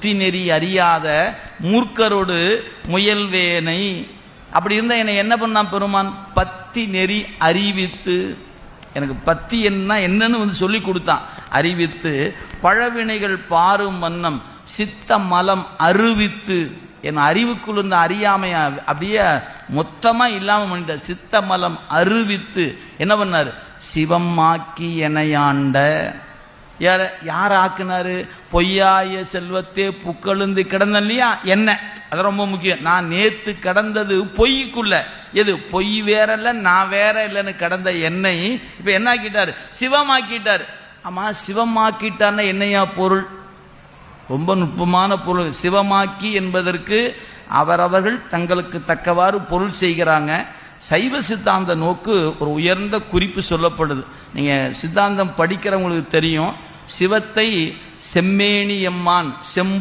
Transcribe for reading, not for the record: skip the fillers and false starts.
பத்தி நெறி அறியாத மூர்க்கரோடு முயல்வேனை. அப்படி இருந்தா என்னை என்ன பண்ணா பெருமான்? பத்தி நெறி அறிவித்து, எனக்கு பத்தி என்னன்னு சொல்லி கொடுத்தான். அறிவித்து பழவினைகள் பாரும் வண்ணம் சித்த மலம் அறிவித்து, என் அறிவுக்குள் இருந்த அறியாமைய அப்படியே மொத்தமா இல்லாம பண்ணிட்ட. சித்த மலம் அறிவித்து என்ன பண்ணாரு? சிவமாக்கி எனையாண்ட. யார் ஆக்குனாரு? பொய்யாய செல்வத்தே புக்கழுந்து கிடந்த இல்லையா என்ன, அது ரொம்ப முக்கியம். நான் நேத்து கடந்தது பொய்க்குள்ள, எது பொய் வேறல்ல நான் வேற இல்லைன்னு கடந்த என்னை இப்ப என்ன ஆக்கிட்டாரு? சிவமாக்கிட்டாரு. ஆமா, சிவமாக்கிட்டார்னா என்னையா பொருள்? ரொம்ப நுட்பமான பொருள். சிவமாக்கி என்பதற்கு அவரவர்கள் தங்களுக்கு தக்கவாறு பொருள் செய்கிறாங்க. சைவ சித்தாந்த நோக்கு ஒரு உயர்ந்த குறிப்பு சொல்லப்படுது. நீங்க சித்தாந்தம் படிக்கிறவங்களுக்கு தெரியும். சிவத்தை செம்மேனி எம்மான், செம்பு